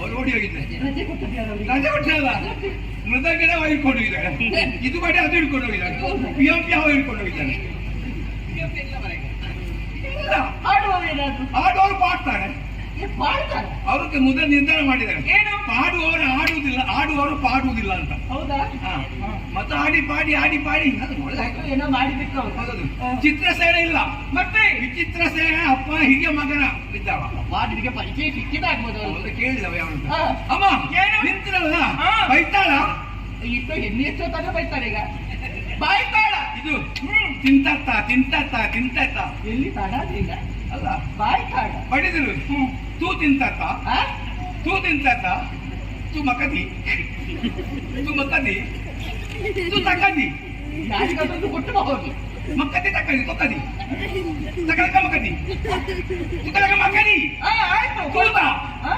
ಅವ್ರು ಓಡಿ ಹೋಗಿದ್ದೆ. ರಜೆ ಕೊಟ್ಟಿದ್ಯಲ್ಲ ಅವ್ರಿಗೆ? ರಜೆ ಕೊಟ್ಟಲ್ಲ, ಮೃದಂಗನ ಹಿಡ್ಕೊಂಡು ಹೋಗಿದ್ದಾಳೆ, ಇದು ಮಾಡಿ ಅದು ಹಿಡ್ಕೊಂಡು ಹೋಗಿದ್ದಾಳೆ, PMP ಯಾವ ಹಿಡ್ಕೊಂಡು ಹೋಗಿದ್ದಾನೆ. ಇಲ್ಲ, ಹಾಡುವವರೇನಾದ್ರು ಆಡುವವರು ಪಾಡ್ತಾರೆ. ಮಾಡ್ತಾರೆ. ಅವ್ರಿಗೆ ಮೊದಲು ನಿರ್ಧಾರ ಮಾಡಿದ್ದಾರೆ, ಏನು? ಪಾಡುವವರು ಆಡುವುದಿಲ್ಲ, ಆಡುವವರು ಪಾಡುವುದಿಲ್ಲ ಅಂತ. ಹೌದಾ? ಮತ್ತೆ ಆಡಿ ಪಾಡಿ ಅದು ಒಳ್ಳೆ ಏನೋ ಮಾಡಿಬಿಟ್ಟು ಅವ್ರು. ಹೌದು. ಚಿತ್ರಸೇನೆ ಇಲ್ಲ, ಮತ್ತೆ ವಿಚಿತ್ರ ಸೇನೆ ಅಪ್ಪ ಹಿರಿಯ ಮಗನ ಇದ್ದಾವ. ಪಾಟಿಗೆ ಪರಿಚಯ ಸಿಕ್ಕಿದಾಗ್ಬೋದು ಅವ್ರು. ಅವ್ರು ಕೇಳಿದವ ಯಾವ ಹಾ. ಅಮ್ಮ ಏನು? ನಿಂತಿರಲ್ಲ, ಹಾ. ಬೈತಾಳ. ಇಷ್ಟು ಎಣ್ಣೆ ಎಷ್ಟೊತ್ತಾಗ ಬೈತಾರೆ ಈಗ. ಬಾಯ್ತಾಳ ಇದು ತಿಂತತ್ತ ಎಲ್ಲಿ ತಾಡ ಈಗ ಅಲ್ಲ, ಬಾಯ್ತಾಳ ಬಡಿದ್ರು ತೂ ತಿಂತತ್ತ ತೂ ಮಕದಿ ತೂ ತಕ್ಕದಿ ಯಾರಿಗಾದ್ರೂ ಕೊಟ್ಟು ಹೋಗಿ ಮಕ್ಕದಿ ತೊಕ್ಕದಿ ತಕಳಕ ಮಕದಿ ತುಕಳಕ ಮಕದಿ ಆಯ್ತು ತೂತ ಆ?